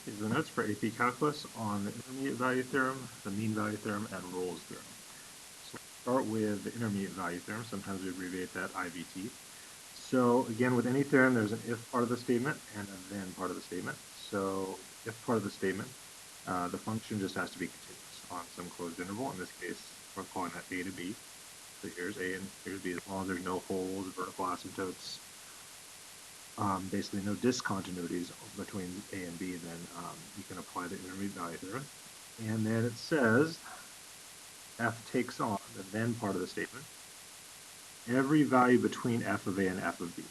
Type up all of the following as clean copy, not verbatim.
These are the notes for AP Calculus on the intermediate value theorem, the mean value theorem, and Rolle's theorem. So we'll start with the intermediate value theorem. Sometimes we abbreviate that IVT. So again, with any theorem, there's an if part of the statement and a then part of the statement. So if part of the statement, the function just has to be continuous on some closed interval. In this case, we're calling that a to b. So here's a and here's b. As long as there's no holes, vertical asymptotes, basically no discontinuities between A and B, then you can apply the intermediate value theorem. And then it says f takes on, the then part of the statement, every value between f of A and f of B.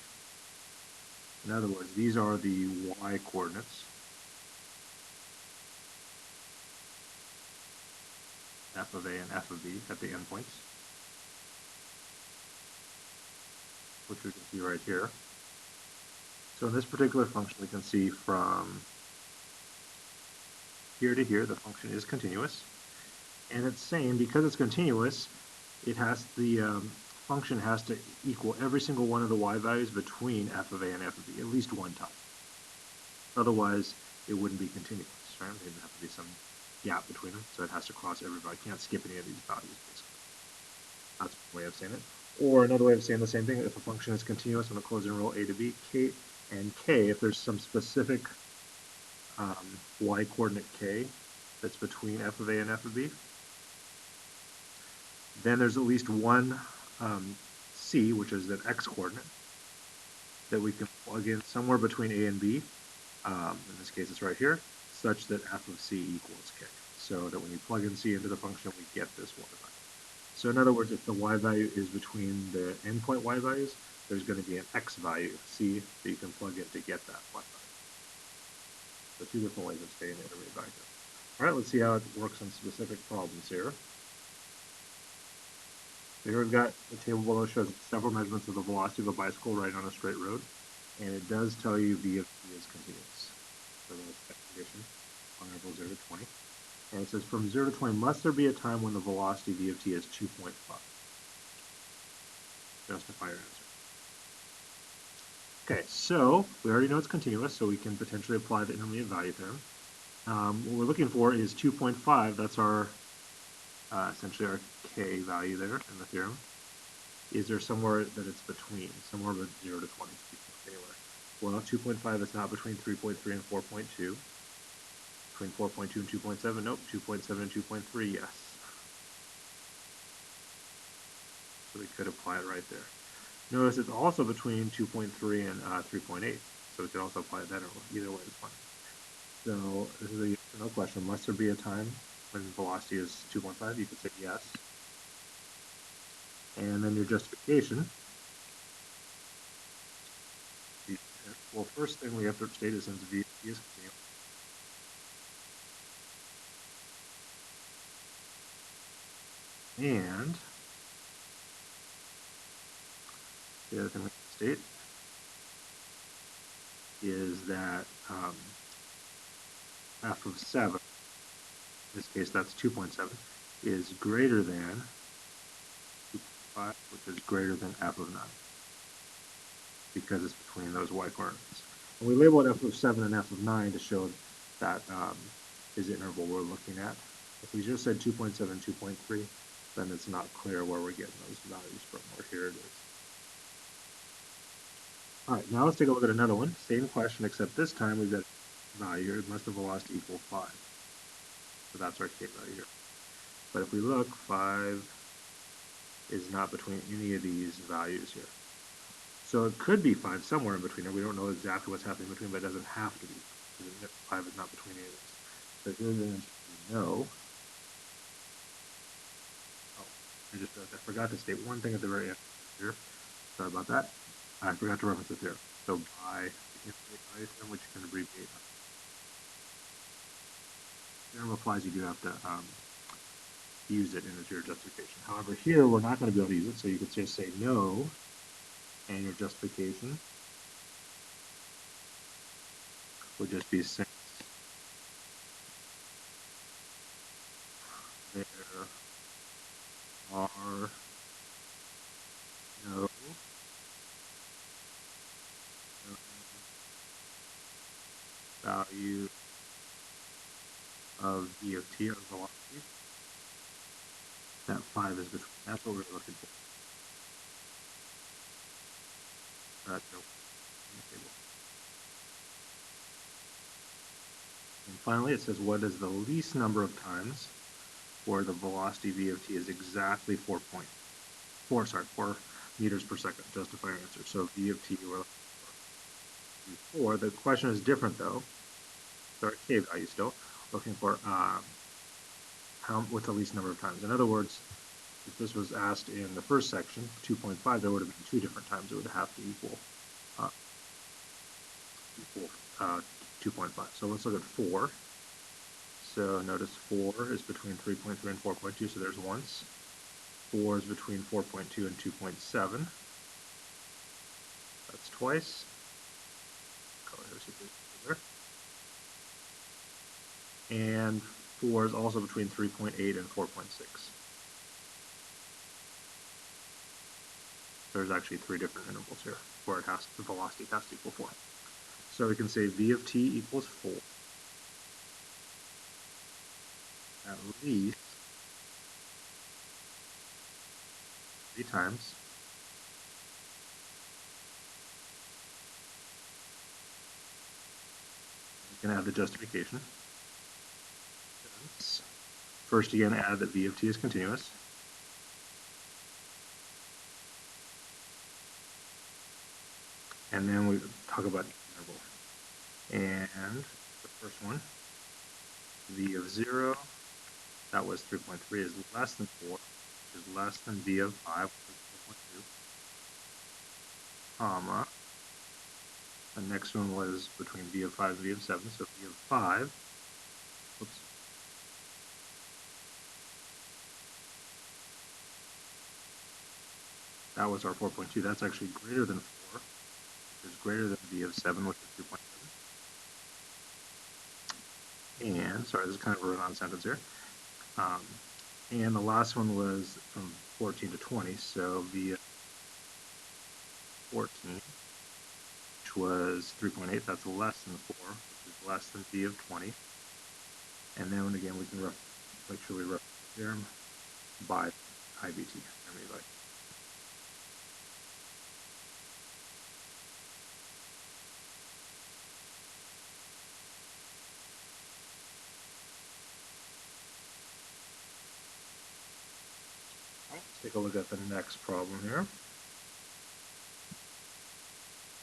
In other words, these are the y coordinates, f of A and f of B at the endpoints, which we can see right here. So in this particular function, we can see from here to here, the function is continuous. And it's saying because it's continuous, it has the function has to equal every single one of the y values between f of A and f of B at least one time. Otherwise, it wouldn't be continuous, right? There'd have to be some gap between them, so it has to cross every value. Can't skip any of these values, basically. That's one way of saying it. Or another way of saying the same thing, if a function is continuous on a closed interval a to b, k and k, if there's some specific y coordinate k that's between f of A and f of B, then there's at least one c, which is that x coordinate, that we can plug in somewhere between a and b. In this case, it's right here, such that f of c equals k. So that when you plug in c into the function, we get this y value. So in other words, if the y value is between the endpoint y values, there's going to be an x value, c, that you can plug in to get that y value. So two different ways of stating the intermediate value. All right, let's see how it works on specific problems here. So here we've got the table below shows several measurements of the velocity of a bicycle riding on a straight road, and it does tell you v of t is continuous. So that's that condition on interval 0 to 20. And it says from 0 to 20, must there be a time when the velocity v of t is 2.5? Justify your answer. Okay, so we already know it's continuous, so we can potentially apply the intermediate value theorem. What we're looking for is 2.5. That's our essentially our k value there in the theorem. Is there somewhere that it's between, somewhere with 0 to 20? Anywhere. Well, 2.5 is not between 3.3 and 4.2. Between 4.2 and 2.7? Nope. 2.7 and 2.3, yes. So we could apply it right there. Notice it's also between 2.3 and 3.8. So we could also apply it that interval. Either way is fine. So this is a yes or no question. Must there be a time when velocity is 2.5? You could say yes. And then your justification. Well, first thing we have to state is since v is continuous, and the other thing we have to state is that f of 7, in this case that's 2.7, is greater than 2.5, which is greater than f of 9, because it's between those y coordinates. And we labeled f of 7 and f of 9 to show that is the interval we're looking at. If we just said 2.7, 2.3, then it's not clear where we're getting those values from, or here it is. All right, now let's take a look at another one. Same question, except this time we've got a value here. Must the velocity equal 5? So that's our k value here. But if we look, 5 is not between any of these values here. So it could be 5 somewhere in between, and we don't know exactly what's happening in between, but it doesn't have to be. 5 is not between any of these. So here's the answer no. Oh, I just realized I forgot to state one thing at the very end here. Sorry about that. I forgot to reference the theorem. So by the intermediate value theorem, which you can abbreviate, theorem applies, you do have to use it as your justification. However, here we're not going to be able to use it, so you could just say no, and your justification would just be since there are no value of v of t, or velocity. That 5 is between. That's what we're looking for. That's in the table. And finally, it says what is the least number of times where the velocity v of t is exactly 4 meters per second. Justify your answer. So v of t, we're looking for 4. The question is different though. Sorry, k value still. Looking for what's the least number of times. In other words, if this was asked in the first section, 2.5, there would have been 2 different times. It would have to equal 2.5. So let's look at 4. So notice 4 is between 3.3 and 4.2, so there's once. 4 is between 4.2 and 2.7. That's twice. Color here, and 4 is also between 3.8 and 4.6. There's actually 3 different intervals here where the velocity has to equal 4. So we can say v of t equals 4 at least 3 times going to add the justification. First, again, add that v of t is continuous. And then we talk about interval. And the first one, v of 0, that was 3.3, is less than 4, which is less than v of 5, which is 4.2, comma. The next one was between v of 5 and v of 7, so v of 5, oops, that was our 4.2. That's actually greater than 4, which is greater than v of 7, which is 2.7. And, sorry, this is kind of a run-on sentence here. And the last one was from 14 to 20, so v of 14, which was 3.8, that's less than 4, which is less than v of 20. And then again, we can make sure we reference the theorem by IVT. Let's take a look at the next problem here.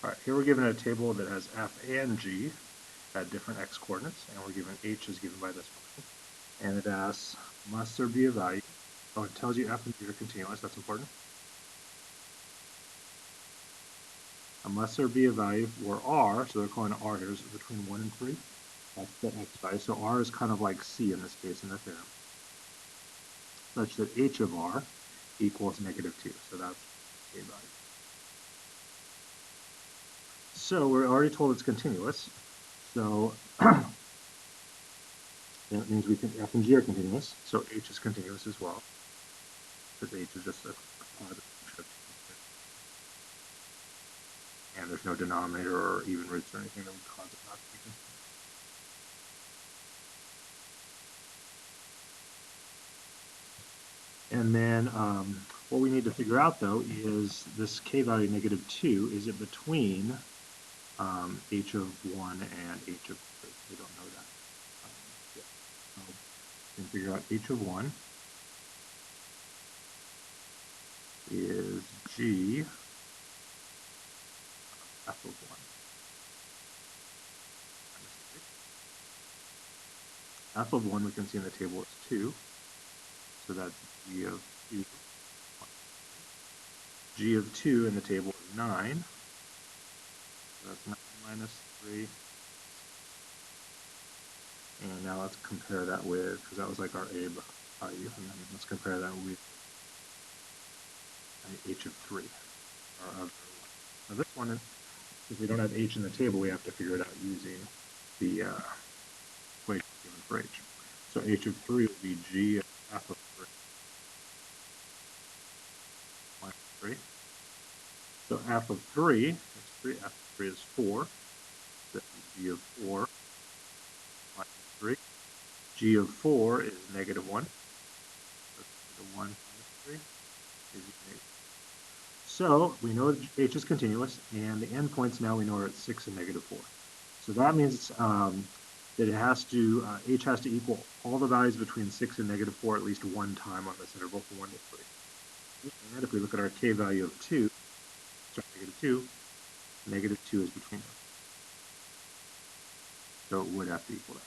All right, here we're given a table that has f and g at different x coordinates, and we're given h is given by this function. And it asks, must there be a value? Oh, it tells you f and g are continuous, that's important. Must there be a value where r, so they're calling it r here, is between 1 and 3. That's the x value. So r is kind of like c in this case in the theorem, such that h of r equals -2. So that's k value. So we're already told it's continuous. So that means f and g are continuous. So h is continuous as well, because h is just a positive function of t. And there's no denominator or even roots or anything that would cause it not to be continuous. And then what we need to figure out, though, is this k value -2, is it between h of 1 and h of 3? We don't know that yet. So we can figure out h of 1 is g f of 1 minus 3. F of 1 we can see in the table is 2, so that's g of 2. G of 2 in the table is 9, so that's 9 minus 3. And now let's compare that with, because that was like our a value, and then let's compare that with h of 3, our other one. Now this one, if we don't have h in the table, we have to figure it out using the equation given for h. So h of 3 would be g of f of 3 minus 3. So f of 3 is 3, f of 3 is 4. This is g of 4 minus 3. G of 4 is negative 1. So 1 minus 3 is negative. So we know h is continuous, and the endpoints now we know are at 6 and negative 4. So that means that it has to, h has to equal all the values between 6 and negative 4 at least one time on this interval from 1 to 3. And if we look at our k value of 2, sorry, negative 2 is between them. So it would have to equal that.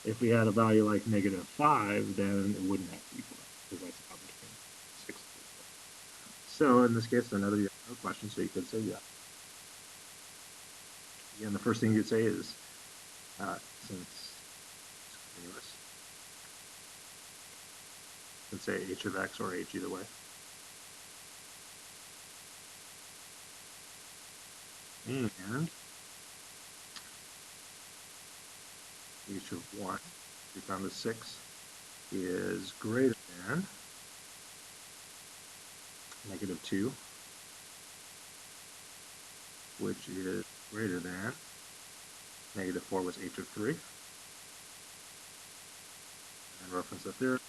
If we had a value like negative 5, then it wouldn't have to equal that, because that's not between 6 and 4. So in this case, another yes or no question, so you could say yes. Again, the first thing you'd say is, since it's continuous, you can say h of x or h either way. And h of 1, we found the 6, is greater than negative 2, which is greater than negative 4 was h of 3. And then reference the theorem.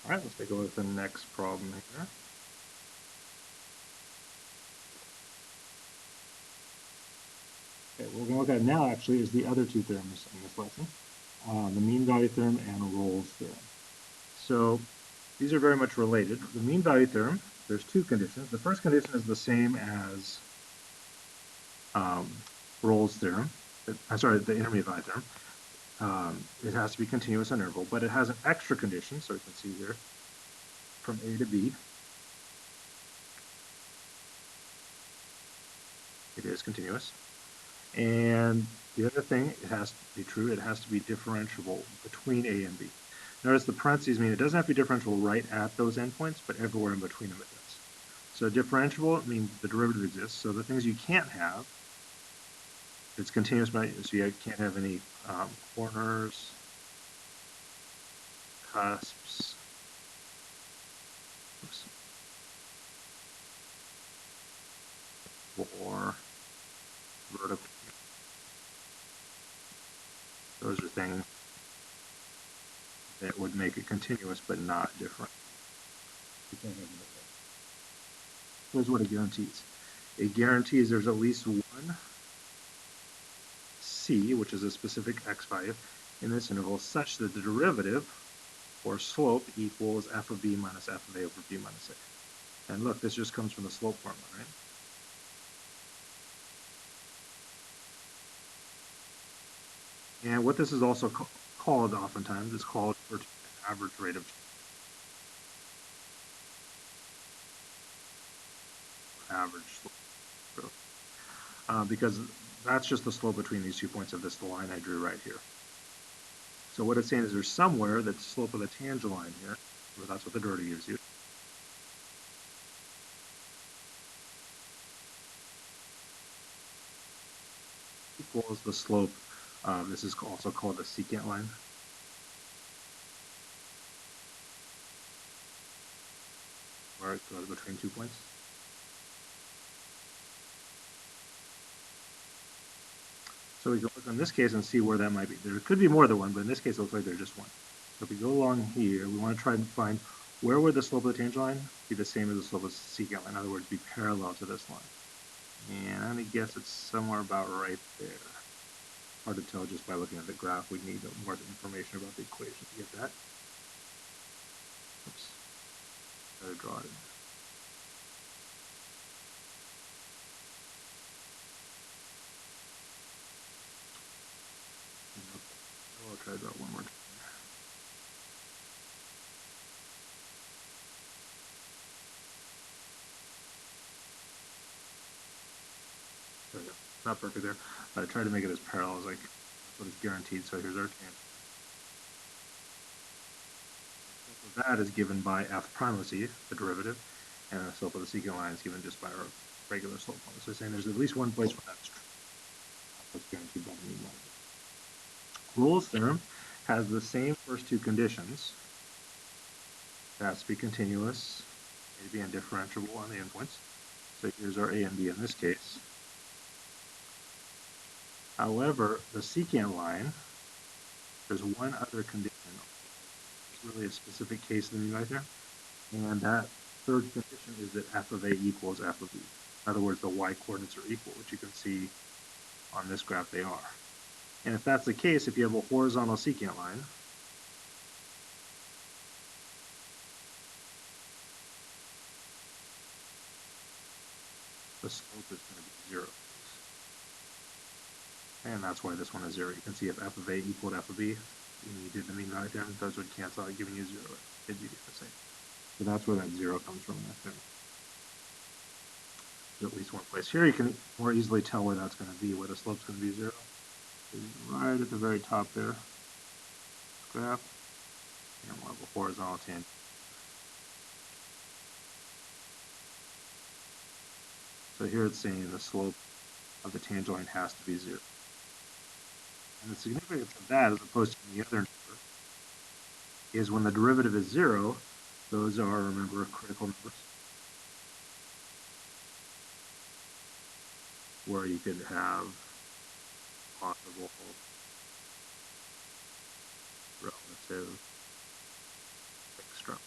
All right, let's take a look at the next problem here. Okay, what we're going to look at now actually is the other two theorems in this lesson, the mean value theorem and Rolle's theorem. So these are very much related. The mean value theorem, there's two conditions. The first condition is the same as Rolle's theorem. I'm sorry, the intermediate value theorem. It has to be continuous on interval, but it has an extra condition, so you can see here, from A to B. It is continuous. And the other thing, it has to be true, it has to be differentiable between A and B. Notice the parentheses mean it doesn't have to be differentiable right at those endpoints, but everywhere in between them it does. So differentiable means the derivative exists. So the things you can't have, it's continuous, so you can't have any corners, cusps, or vertical. Those are things that would make it continuous but not different. You can't have them. Here's what it guarantees. It guarantees there's at least one c, which is a specific x value, in this interval such that the derivative, or slope, equals f of b minus f of a over b minus a. And look, this just comes from the slope formula, right? And what this is also called oftentimes is called the average rate of change. Average slope. Because that's just the slope between these 2 points of this line I drew right here. So what it's saying is there's somewhere that the slope of the tangent line here, or that's what the derivative gives you, equals the slope. This is also called the secant line. Where it goes between 2 points. So we can look in this case and see where that might be. There could be more than one, but in this case it looks like there's just one. So if we go along here, we want to try and find where would the slope of the tangent line be the same as the slope of the secant line, in other words, be parallel to this line. And I'm going to guess it's somewhere about right there. Hard to tell just by looking at the graph. We need more information about the equation to get that. Oops. Gotta draw it in. I'll try to draw it one more time. There we go. Not perfect there, but I tried to make it as parallel as that's what is guaranteed. So here's our tangent. The slope of that is given by f prime of c, the derivative, and the slope of the secant line is given just by our regular slope formula. So it's saying there's at least one place where that's true. That's guaranteed by the mean value. Rolle's theorem has the same first two conditions, It has to be continuous, A, B, and differentiable on the endpoints. So here's our A and B in this case. However, the secant line, there's one other condition. It's really a specific case of the mean value theorem, and that third condition is that f of A equals f of B. In other words, the y coordinates are equal, which you can see on this graph they are. And if that's the case, if you have a horizontal secant line, the slope is going to be 0. And that's why this one is 0. You can see if f of A equaled f of B, and you did the mean value theorem, those would cancel out, giving you 0. It'd be the same. So that's where that 0 comes from in that theorem. There's at least one place here you can more easily tell where that's going to be, where the slope's going to be 0. It's right at the very top there. This graph. And we'll have a horizontal tangent. So here it's saying the slope of the tangent line has to be 0. And the significance of that, as opposed to any other number, is when the derivative is 0, those are, remember, critical numbers, where you could have possible relative extremity.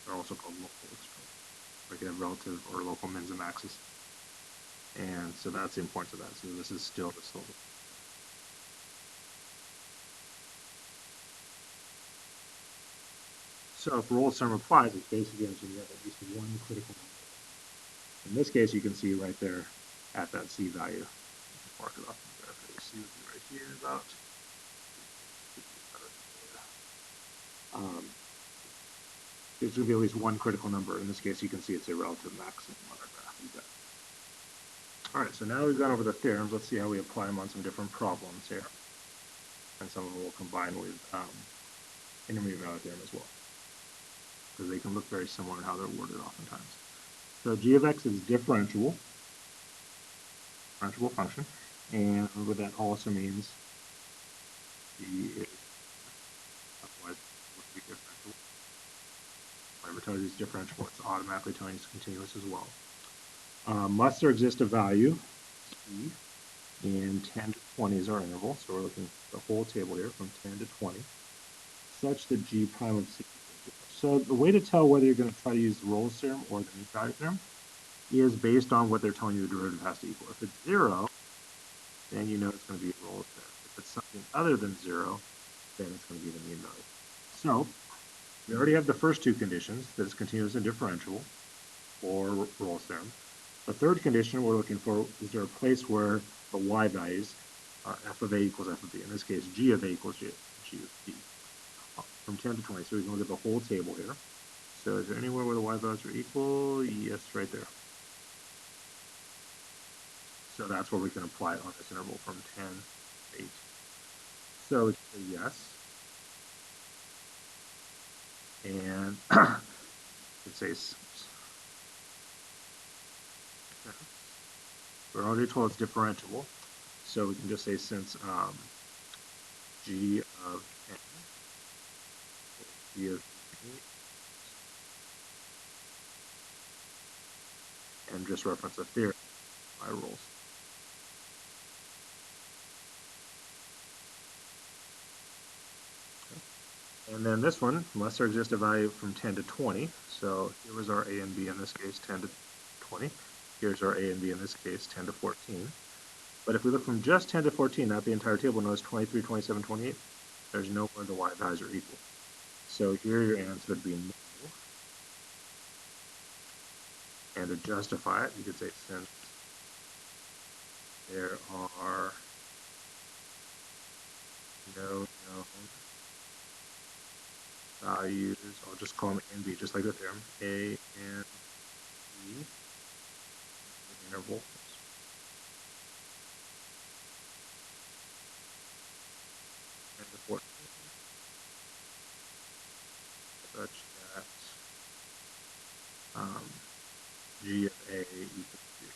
They're also called local extremity. We could have relative or local mins and maxes. And so that's the importance of that. So this is still the slope. So if Rolle's theorem applies, it's basically going to have at least one critical number. In this case, you can see right there at that C value. Just mark it off in the graph here. C would be right here about. There's going to be at least one critical number. In this case, you can see it's a relative maximum on our graph. All right, so now we've gone over the theorems. Let's see how we apply them on some different problems here. And some of them will combine with intermediate value theorem as well, because they can look very similar in how they're worded oftentimes. So g of x is differentiable function, and what that also means g is otherwise it would be differentiable. Whenever it tells you it's differentiable, it's automatically telling you it's continuous as well. Must there exist a value c, and 10 to 20 is our interval, so we're looking at the whole table here from 10 to 20, such that g prime of c equals 0. So the way to tell whether you're going to try to use the Rolle's theorem or the mean value theorem is based on what they're telling you the derivative has to equal. If it's 0, then you know it's going to be a Rolle's theorem. If it's something other than 0, then it's going to be the mean value. So we already have the first two conditions, that it's continuous and differentiable for Rolle's theorem. The third condition we're looking for, is there a place where the y values are f of A equals f of B. In this case, g of A equals g of B. From 10 to 20. So we can look at the whole table here. So is there anywhere where the y values are equal? Yes, right there. So that's where we can apply it on this interval from 10 to 8. So we can say yes. And it says we're already told it's differentiable. So we can just say since g of n is g of n, and just reference a theorem by Rolle's. And then this one, unless there exists a value from 10 to 20, so here was our A and B in this case, 10 to 20. Here's our A and B in this case, 10 to 14. But if we look from just 10 to 14, not the entire table, notice 23, 27, 28, there's nowhere the y values are equal. So here your answer would be no. And to justify it, you could say since there are no known values, I'll just call them A and B, just like the theorem, A and B, the interval, and the 14, such that g of A equals 0.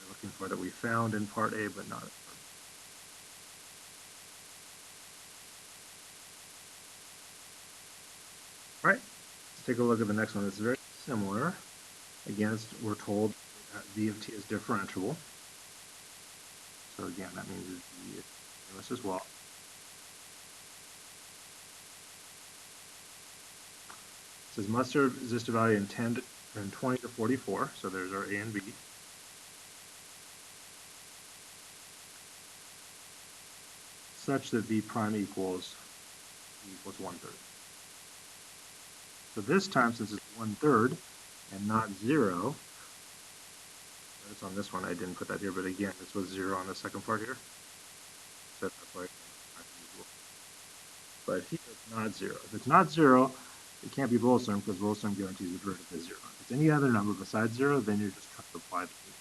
We're looking for that we found in part A, but not in part B. All right, let's take a look at the next one. It's very similar. Again, we're told that v of t is differentiable. So again, that means v is continuous as well. It says must resist a value in 10 and 20 to 44. So there's our a and b. Such that v prime equals 1/3. So this time, since it's 1/3 and not 0, notice on this one I didn't put that here, but again, this was 0 on the second part here. So that's why it came out prime equal. But here it's not 0. If it's not 0, it can't be Rolle's theorem because Rolle's theorem guarantees the derivative is 0. If it's any other number besides 0, then you're just trying to apply the mean.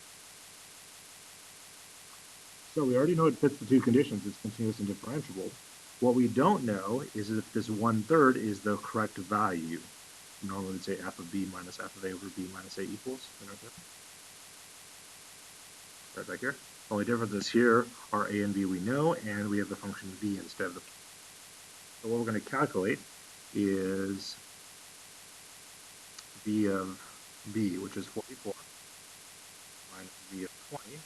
So we already know it fits the two conditions. It's continuous and differentiable. What we don't know is if this 1/3 is the correct value. Normally we'd say f of b minus f of a over b minus a equals. Right back here. Only difference is here are a and b we know, and we have the function v instead of the. So what we're going to calculate is v of b, which is 44, minus v of 20.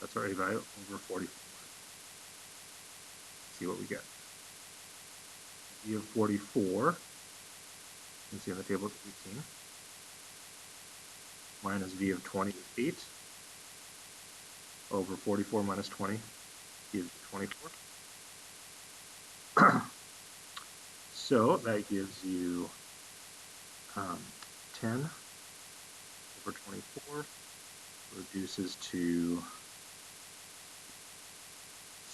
That's our a value over 44 minus 20. See what we get. V of 44, you can see on the table it's 18, minus v of 20 is 8, over 44 minus 20 gives you 24. So that gives you 10 over 24 reduces to,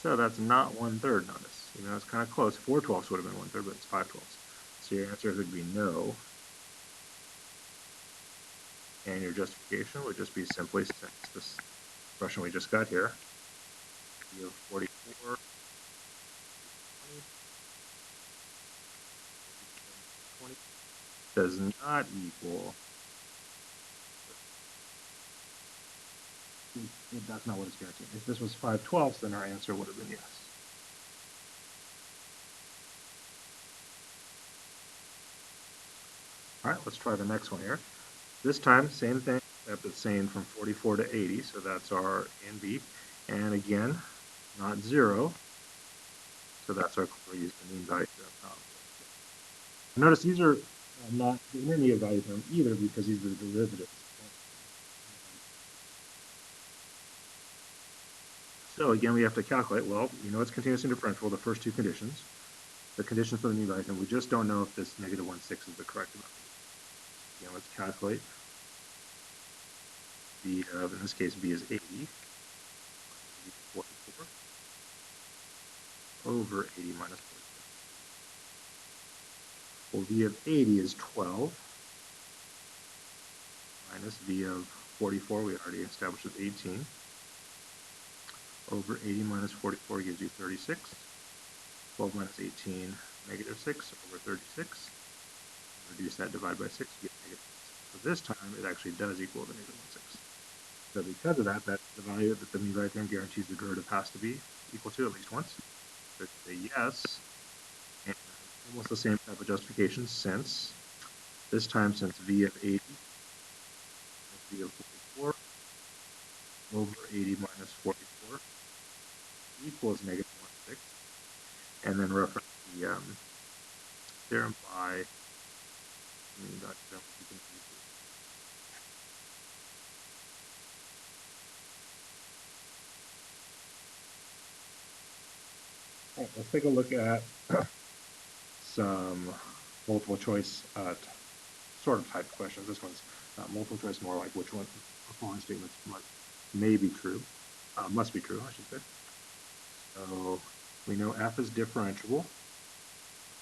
so that's not 1/3, notice. Even though it's kind of close, 4/12 would have been 1/3, but it's 5/12. So your answer would be no. And your justification would just be simply, since this expression we just got here, v of 44 20 does not equal, that's not what it's guaranteeing. If this was 5/12, then our answer would have been yes. All right, let's try the next one here. This time, same thing, except it's saying from 44 to 80, so that's our A and B. And again, not 0, so that's our, we'll use the mean value theorem. Notice these are not the intermediate value theorem either, because these are the derivatives. So again, we have to calculate, well, you know it's continuous and differentiable, the first two conditions. The conditions for the mean value theorem, we just don't know if this negative 1/6 is the correct value. Again, let's calculate. V of, in this case, V is 80, minus V is 44, over 80 minus 44. Well, V of 80 is 12, minus V of 44, we already established is 18, over 80 minus 44 gives you 36, 12 minus 18, negative 6 over 36, reduce that, divide by 6, you get negative 6. So this time, it actually does equal the negative 1/6. So because of that, that's the value that the mean value theorem guarantees the derivative has to be equal to at least once. So say yes, and almost the same type of justification, since this time, since v of 80 minus v of 44 over 80 minus 44 equals negative 1/6, and then reference the theorem by mean value theorem. All right, let's take a look at some multiple choice sort of type questions. This one's not multiple choice, more like which one of the following statements may be true, must be true, I should say. So we know f is differentiable,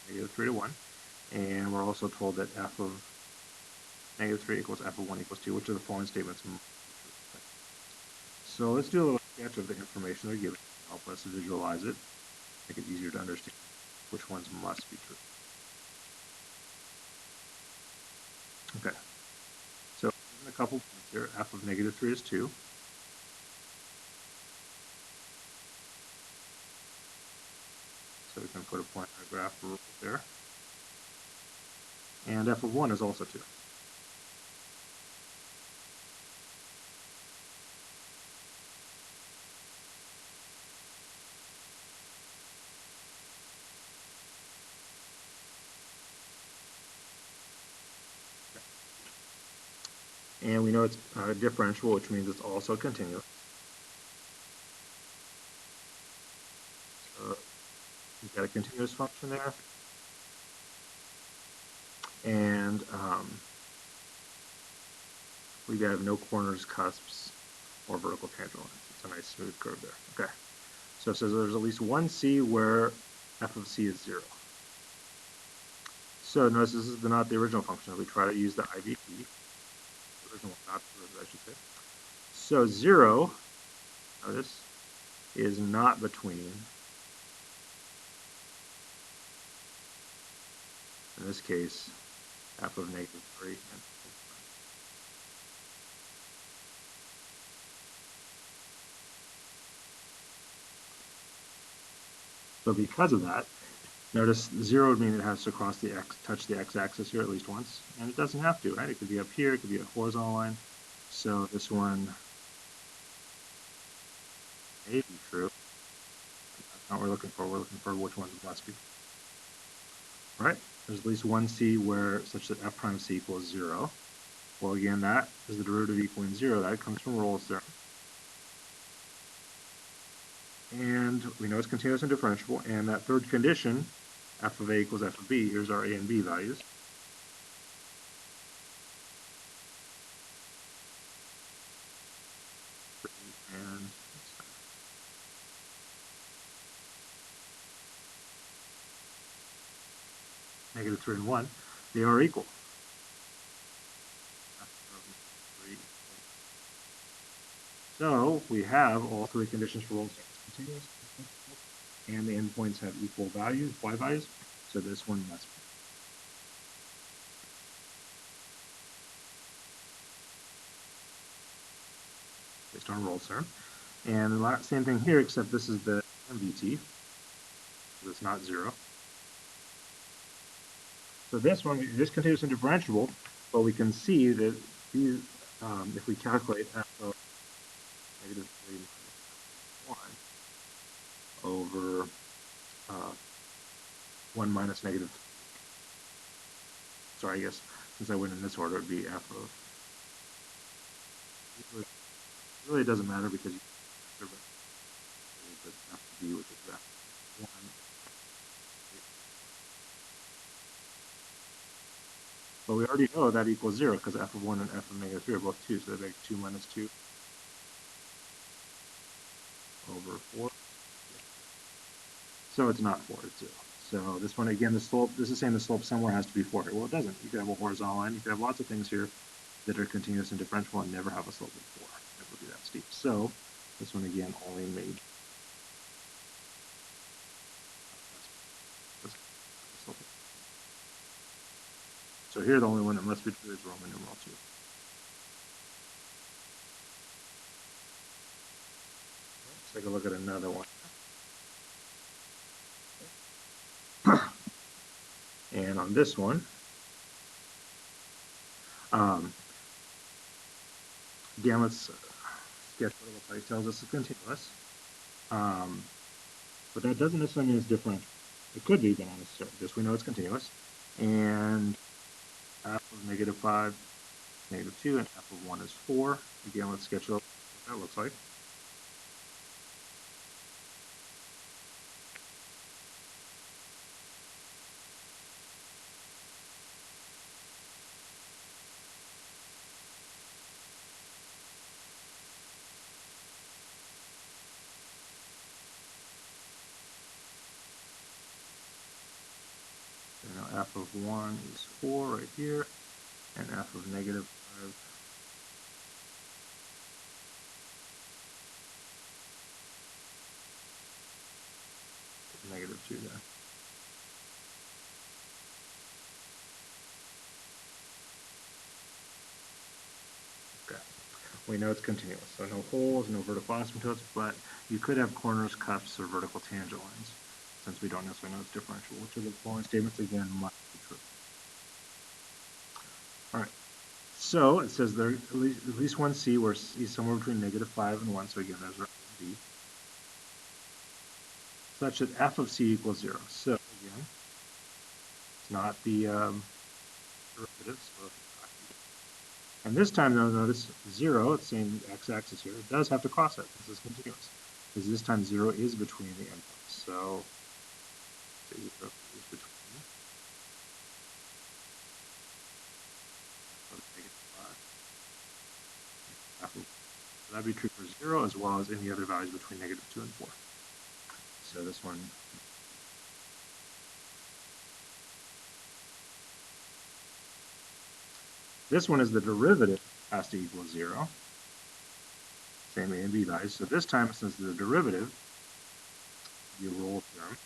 -3 to 1, and we're also told that f of -3 equals f of 1 equals 2, which of the following statements must be true. So let's do a little sketch of the information they're given to help us visualize it, make it easier to understand which ones must be true. Okay, so given a couple points here, f of -3 is 2. So we can put a point on a graph right there. And f of 1 is also 2. And we know it's differentiable, which means it's also continuous. So we've got a continuous function there. And we have no corners, cusps, or vertical tangent lines. It's a nice smooth curve there. Okay. So it says there's at least one c where f of c is 0. So notice this is not the original function. We try to use the IVT, the original dot derivative, I should say. So 0, notice, is not between, in this case, f of negative 3 and f of 1. So because of that, notice 0 would mean it has to touch the x-axis here at least once, and it doesn't have to, right? It could be up here, it could be a horizontal line. So this one may be true. That's not what we're looking for. We're looking for which ones must be. All right, there's at least one c where such that f prime c equals 0. Well, again, that is the derivative equaling 0. That comes from Rolle's theorem. And we know it's continuous and differentiable. And that third condition, f of a equals f of b, here's our a and b values. And negative 3 and 1, they are equal. So we have all three conditions for Rolle's theorem. It's continuous, and the endpoints have equal values, y values. So this one must be. Based on Rolle's theorem. And the same thing here, except this is the MVT, so it's not 0. So this one is continuous and differentiable, but we can see that these, if we calculate f of negative 3 minus f of 1 over 1 minus negative 3. Sorry, I guess since I went in this order, it would be f of. It really doesn't matter because you can answer, but f of b, which is f of 1. But we already know that equals 0 because f of 1 and f of negative 3 are both 2, so they make 2 minus 2 over 4. So it's not 4, it's 0. So this one, again, the slope, this is saying the slope somewhere has to be 4 here. Well, it doesn't. You could have a horizontal line. You could have lots of things here that are continuous and differentiable and never have a slope of 4. Never be that steep. So this one, again, only made So here, the only one that must be true is Roman numeral 2. Let's take a look at another one. And on this one, again, let's sketch what it looks like. It tells us it's continuous. But that doesn't necessarily mean it's differential. It could be, but not necessarily. Just we know it's continuous. And f of negative 5 is negative 2, and f of 1 is 4. Again, let's sketch what that looks like. So now f of 1 is 4 right here, and f of negative 5 is negative 2 there. Okay. We know it's continuous, so no holes, no vertical asymptotes, but you could have corners, cusps, or vertical tangent lines, since we don't necessarily know it's differential. Which of the following statements, again, must be true? All right. So it says there at least one C where C is somewhere between -5 and 1. So again, there's our B. Such that f of C equals 0. So again, it's not the derivative. So and this time, though, notice 0, it's saying x-axis here, it does have to cross it. This is continuous. Because this time 0 is between the endpoints. So 0 is between f of so that'd be true for 0 as well as any other values between -2 and 4. So this one. This one is the derivative has to equal 0. Same A and B values. So this time, since the derivative, the Rolle theorem.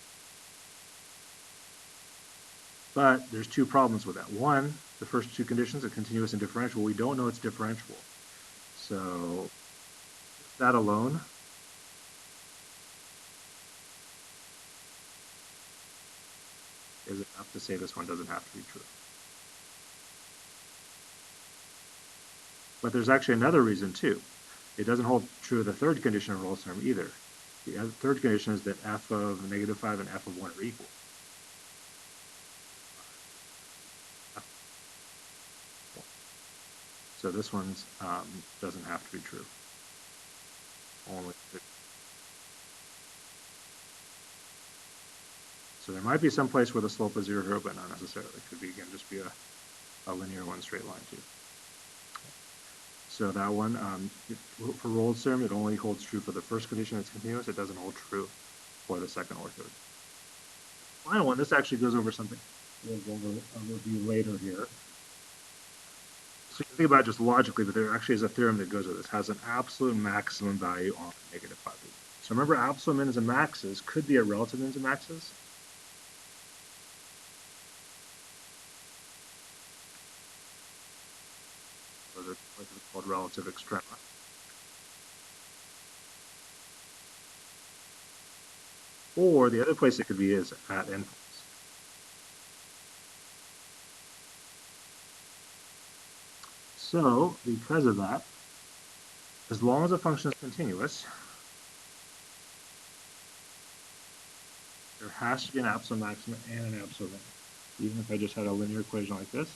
But there's two problems with that. One, the first two conditions are continuous and differentiable. We don't know it's differentiable. So that alone is enough to say this one doesn't have to be true. But there's actually another reason too. It doesn't hold true of the third condition of Rolle's theorem either. The third condition is that f of -5 and f of 1 are equal. So this one doesn't have to be true. Only so there might be some place where the slope is 0, 0, but not necessarily. It could be, again, just be a linear one straight line too. So that one, for Rolle's theorem, it only holds true for the first condition, it's continuous. It doesn't hold true for the second or third. The final one, this actually goes over something we'll go over a review later here. So you can think about it just logically, but there actually is a theorem that goes with this. It has an absolute maximum value on -5. So remember, absolute mins and maxes could be a relative mins and maxes. Those are called relative extrema. Or the other place it could be is at endpoints. So because of that, as long as a function is continuous, there has to be an absolute maximum and an absolute minimum. Even if I just had a linear equation like this,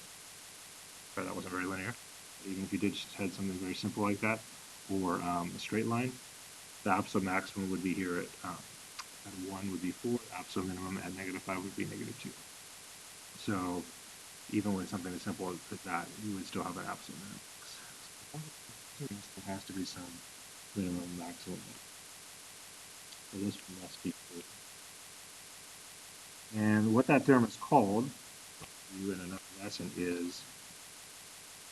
sorry, that wasn't very linear, but even if you did just had something very simple like that, or a straight line, the absolute maximum would be here at 1 would be 4, the absolute minimum at -5 would be -2. So even with something as simple as that, you would still have an absolute minimum. There has to be some minimum maximum. So this must be true. And what that theorem is called, you in another lesson, is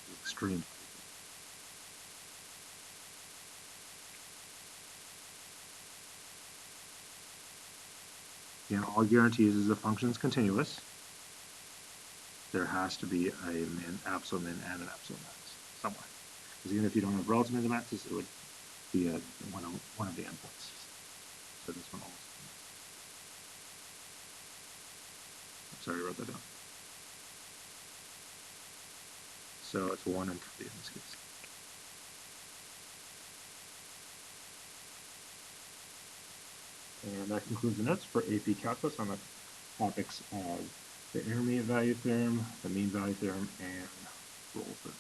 the extreme. Again, all it guarantees is the function is continuous. There has to be a absolute min and an absolute max somewhere. Because even if you don't have relative min and maxes, it would be at one of the endpoints. So this one also. I'm sorry, I wrote that down. So it's 1 and 3 in this case. And that concludes the notes for AP Calculus on the topics of the intermediate value theorem, the mean value theorem, and Rolle's theorem.